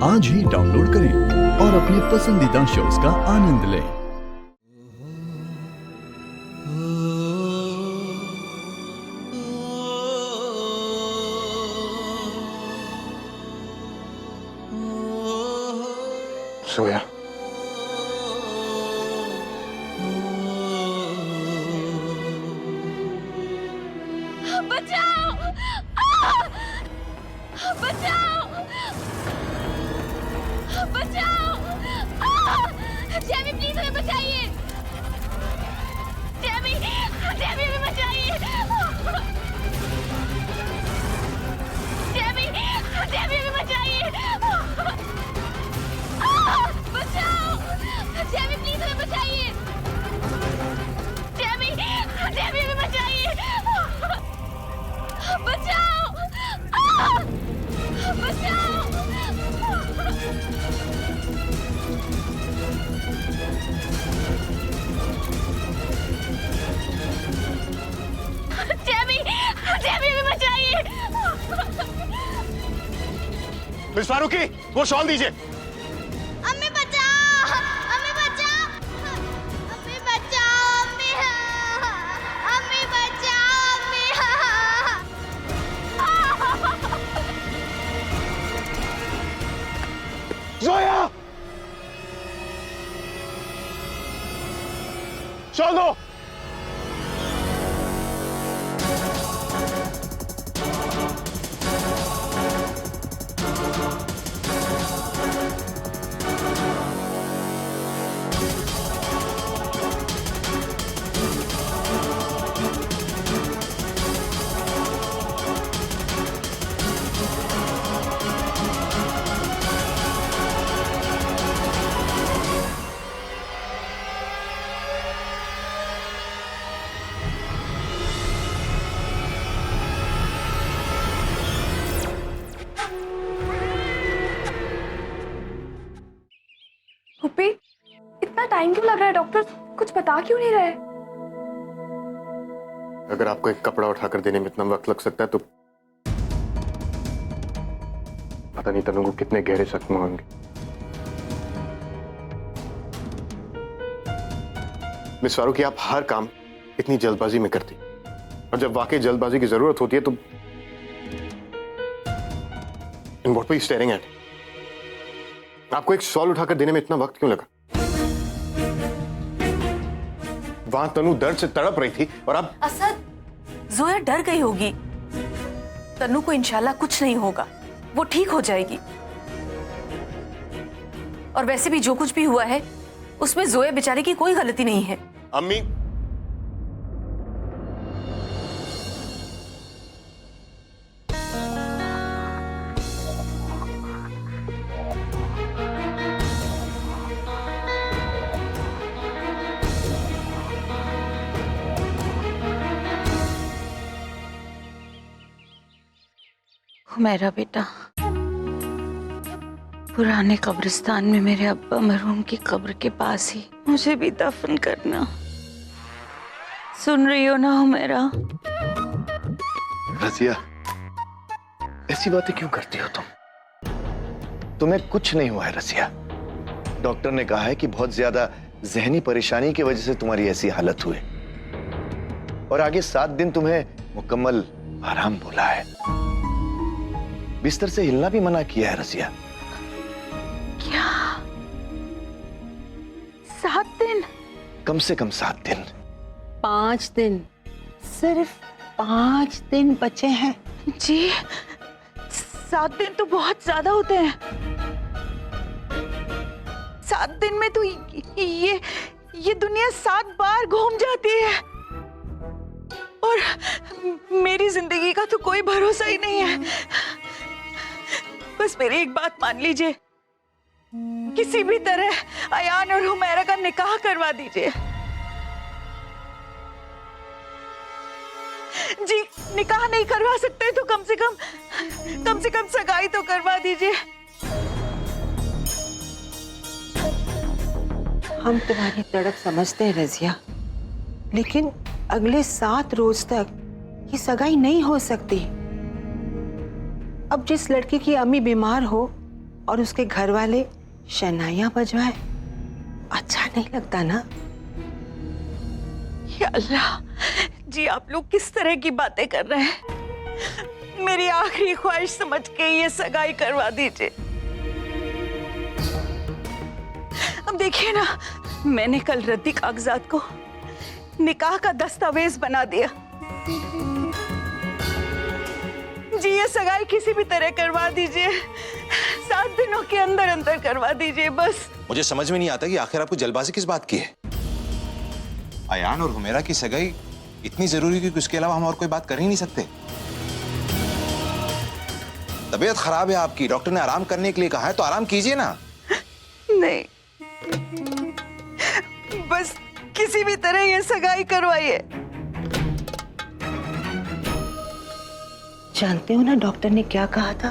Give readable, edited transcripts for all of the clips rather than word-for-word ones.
आज ही डाउनलोड करें और अपने पसंदीदा शोज का आनंद लें। सोया, बचाओ! बचाओ! बचाओ! जेमी प्लीज हमें बचाइए! जेमी हमें बचाइए! जेमी हमें बचाइए! बचाओ! जेमी प्लीज हमें बचाइए! जेमी हमें बचाइए! बचाओ! बचाओ! जेमी हमें बचाइए! मिस फारूकी, वो शॉल दीजिए। अम्मी बचाओ! अम्मी बचाओ! अम्मी बचाओ! अम्मी बचाओ! सोया, शॉल दो। हुप्पी, इतना टाइम क्यों लग रहा है? डॉक्टर कुछ बता क्यों नहीं रहे? अगर आपको एक कपड़ा उठाकर देने में इतना वक्त लग सकता है तो पता नहीं तनु को कितने गहरे जख्म होंगे। मिस फारूकी, आप हर काम इतनी जल्दबाजी में करती, और जब वाकई जल्दबाजी की जरूरत होती है तो in what were you staring at? आपको एक शॉल उठाकर देने में इतना वक्त क्यों लगा? वहां तनु दर्द से तड़प रही थी और अब असद, जोया डर गई होगी। तनु को इंशाल्लाह कुछ नहीं होगा, वो ठीक हो जाएगी। और वैसे भी जो कुछ भी हुआ है उसमें जोया बेचारी की कोई गलती नहीं है। अम्मी, मेरा बेटा पुराने कब्रिस्तान में मेरे अब्बा मरहूम की कब्र के पास ही मुझे भी दफन करना। सुन रही हो ना मेरा? रजिया, ऐसी बातें क्यों करती हो तुम? तुम्हें कुछ नहीं हुआ है रजिया। डॉक्टर ने कहा है कि बहुत ज्यादा जहनी परेशानी की वजह से तुम्हारी ऐसी हालत हुई, और आगे 7 दिन तुम्हें मुकम्मल आराम बोला है। बिस्तर से हिलना भी मना किया है रजिया। क्या 7 दिन? कम से कम 7 दिन। 5 दिन, सिर्फ 5 दिन बचे हैं। जी, 7 दिन तो बहुत ज्यादा होते हैं। 7 दिन में तो ये दुनिया 7 बार घूम जाती है, और मेरी जिंदगी का तो कोई भरोसा ही नहीं है। बस मेरी एक बात मान लीजिए, किसी भी तरह अयान और हुमैरा का निकाह करवा दीजिए। जी, निकाह नहीं करवा सकते तो कम से कम सगाई तो करवा दीजिए। हम तुम्हारी तड़प समझते हैं रजिया, लेकिन अगले 7 रोज तक ये सगाई नहीं हो सकती। अब जिस लड़की की अम्मी बीमार हो और उसके घर वाले शहनाइयां बजवाए, अच्छा नहीं लगता ना। या अल्लाह जी, आप लोग किस तरह की बातें कर रहे हैं? मेरी आखिरी ख्वाहिश समझ के ये सगाई करवा दीजिए। अब देखिए ना, मैंने कल रद्दी कागजात को निकाह का दस्तावेज बना दिया। जी ये सगाई किसी भी तरह करवा दीजिए, 7 दिनों के अंदर अंदर करवा दीजिए बस। मुझे समझ में नहीं आता कि आखिर आपको जल्दबाजी किस बात की है। अयान और हुमेरा की सगाई इतनी जरूरी कि उसके अलावा हम और कोई बात कर ही नहीं सकते। तबीयत खराब है आपकी, डॉक्टर ने आराम करने के लिए कहा है, तो आराम कीजिए ना। नहीं, बस किसी भी तरह ये सगाई करवाइए। जानते हो ना डॉक्टर ने क्या कहा था?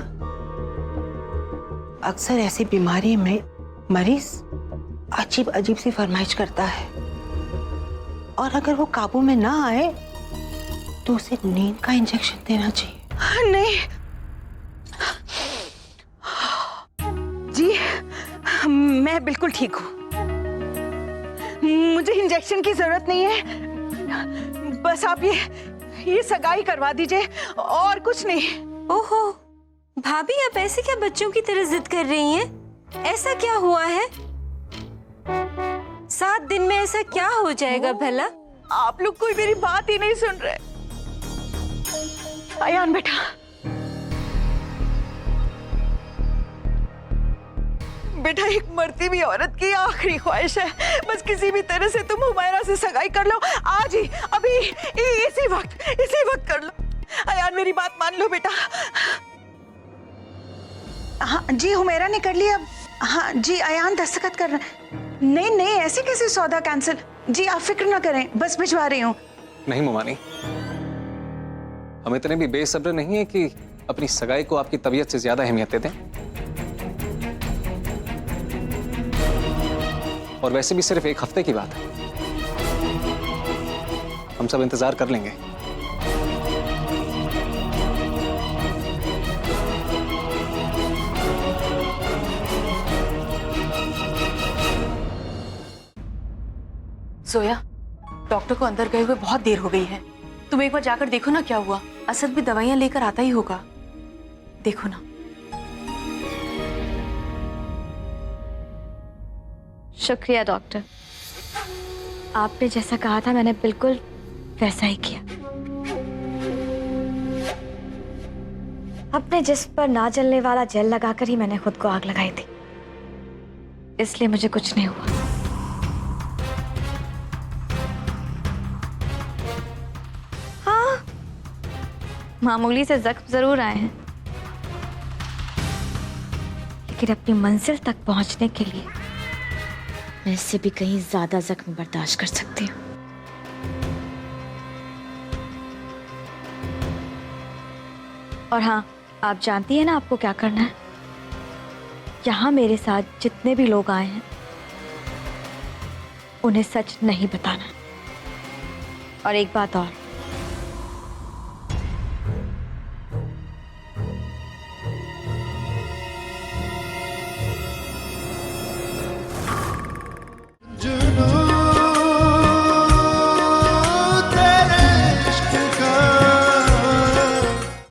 अक्सर ऐसी बीमारी में मरीज अजीब अजीब सी फरमाइश करता है, और अगर वो काबू में ना आए तो उसे नींद का इंजेक्शन देना चाहिए। नहीं जी, मैं बिल्कुल ठीक हूँ, मुझे इंजेक्शन की जरूरत नहीं है। बस आप ये सगाई करवा दीजिए और कुछ नहीं। ओहो भाभी, आप ऐसे क्या बच्चों की तरह जिद कर रही हैं? ऐसा क्या हुआ है? 7 दिन में ऐसा क्या हो जाएगा भला? आप लोग कोई मेरी बात ही नहीं सुन रहे। अयान बेटा, बेटा एक मरती हुई औरत की आखिरी ख्वाहिश है, बस किसी भी तरह से तुम हुमैरा से सगाई कर लो, आज ही, अभी, इसी वक्त कर लो। अयान मेरी बात मान लो बेटा। हाँ जी, हुमैरा ने कर लिया। हाँ जी, अयान दस्तखत कर रहा। नहीं, ऐसे कैसे सौदा कैंसिल? जी आप फिक्र ना करें, बस भिजवा रही हूँ। नहीं मुमानी, हम इतने भी बेसब्र नहीं है कि अपनी सगाई को आपकी तबीयत से ज्यादा अहमियत दें। और वैसे भी सिर्फ 1 हफ्ते की बात है, हम सब इंतजार कर लेंगे। जोया, डॉक्टर को अंदर गए हुए बहुत देर हो गई है, तुम एक बार जाकर देखो ना क्या हुआ। असद भी दवाइयां लेकर आता ही होगा, देखो ना। शुक्रिया डॉक्टर, आपने जैसा कहा था मैंने बिल्कुल वैसा ही किया। अपने जिस्म पर ना जलने वाला जेल लगाकर ही मैंने खुद को आग लगाई थी, इसलिए मुझे कुछ नहीं हुआ। हाँ, मामूली से जख्म जरूर आए हैं, लेकिन अपनी मंजिल तक पहुंचने के लिए मैं इससे भी कहीं ज्यादा जख्म बर्दाश्त कर सकती हूँ। और हाँ, आप जानती हैं ना आपको क्या करना है? यहाँ मेरे साथ जितने भी लोग आए हैं उन्हें सच नहीं बताना। और एक बात और,